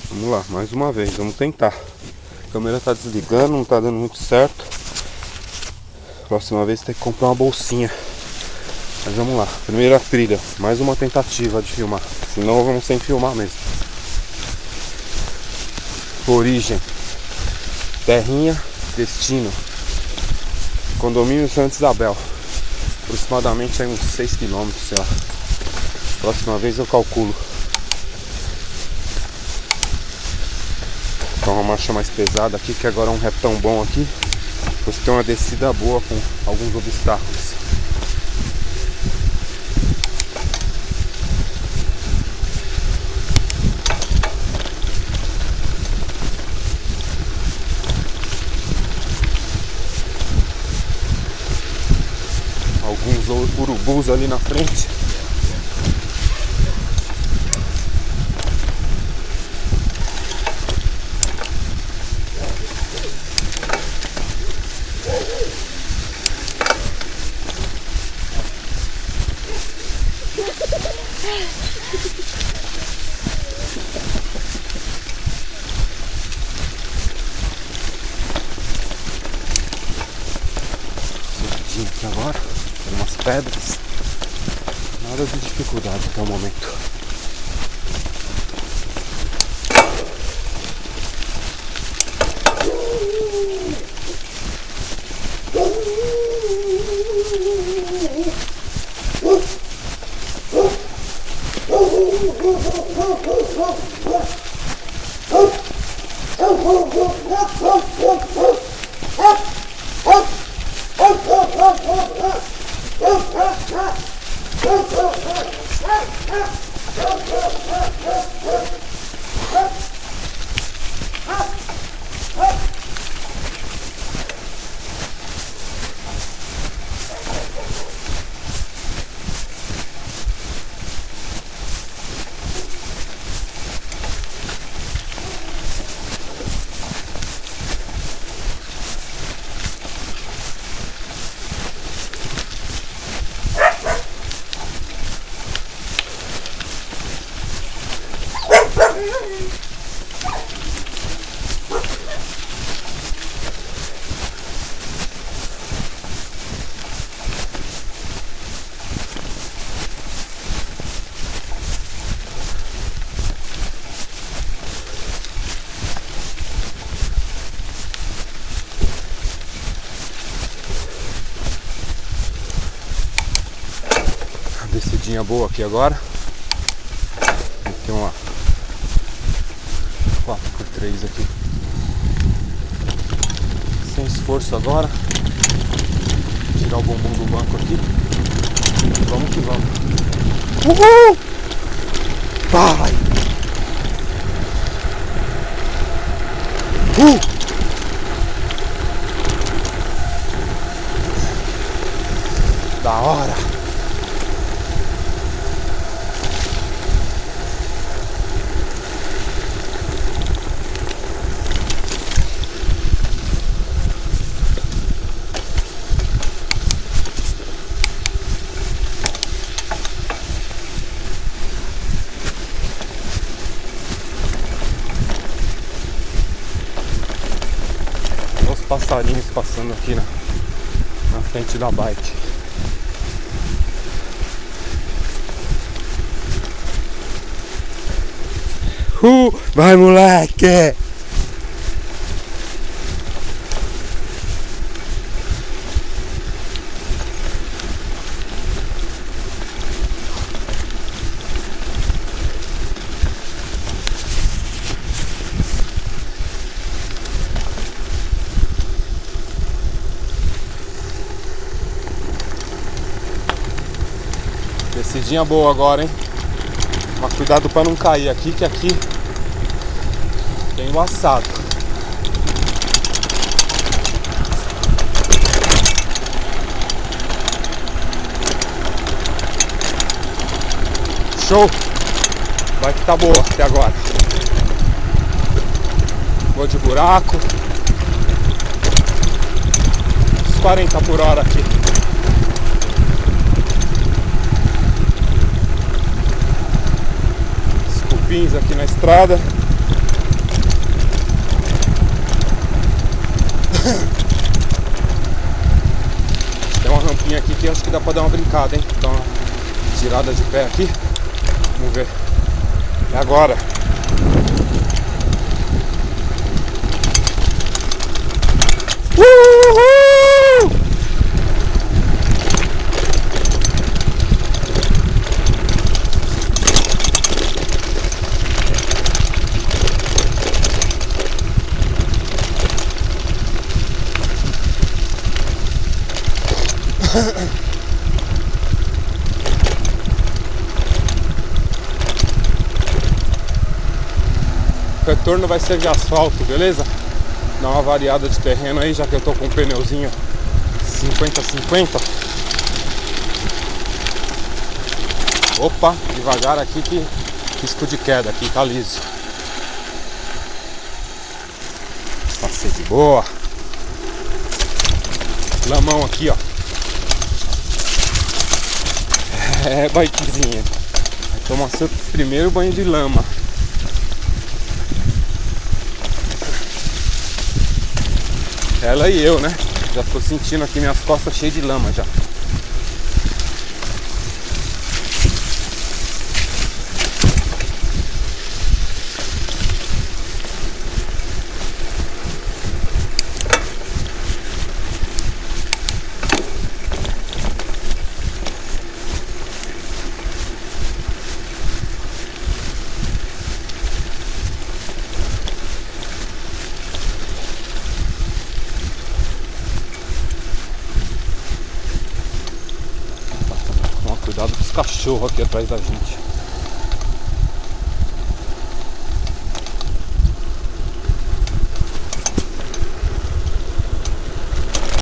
Vamos lá, mais uma vez, vamos tentar. A câmera tá desligando, não tá dando muito certo. Próxima vez tem que comprar uma bolsinha. Mas vamos lá, primeira trilha, mais uma tentativa de filmar. Senão vamos sem filmar mesmo. Origem, terrinha, destino, condomínio Santa Isabel. Aproximadamente aí uns 6 km, sei lá. Próxima vez eu calculo. Então uma marcha mais pesada aqui, que agora é um retão bom aqui. Depois tem uma descida boa com alguns obstáculos. Alguns urubus ali na frente. Aqui agora, tem umas pedras. Nada de dificuldade até o momento. Descidinha boa aqui agora. Tem uma 4x3 aqui. Sem esforço agora. Tirar o bumbum do banco aqui. Vamos que vamos. Uhul! Vai! Da hora! Passarinhos passando aqui na frente da bike. Vai, moleque! Descidinha boa agora, hein? Mas cuidado pra não cair aqui, que aqui tem um assado. Show! Vai que tá boa até agora. Boa de buraco. Uns 40 por hora aqui. Pins aqui na estrada. Tem uma rampinha aqui que acho que dá pra dar uma brincada, hein? Dar uma tirada de pé aqui. Vamos ver. É agora. Uhul! O retorno vai ser de asfalto, beleza? Dá uma variada de terreno aí, já que eu tô com um pneuzinho 50-50. Opa, devagar aqui que risco de queda, aqui tá liso. Passei de boa. Lamão aqui, ó. É, bikezinha. Vai tomar seu primeiro banho de lama. Ela e eu, né? Já tô sentindo aqui minhas costas cheias de lama já. Cuidado com os cachorros aqui atrás da gente.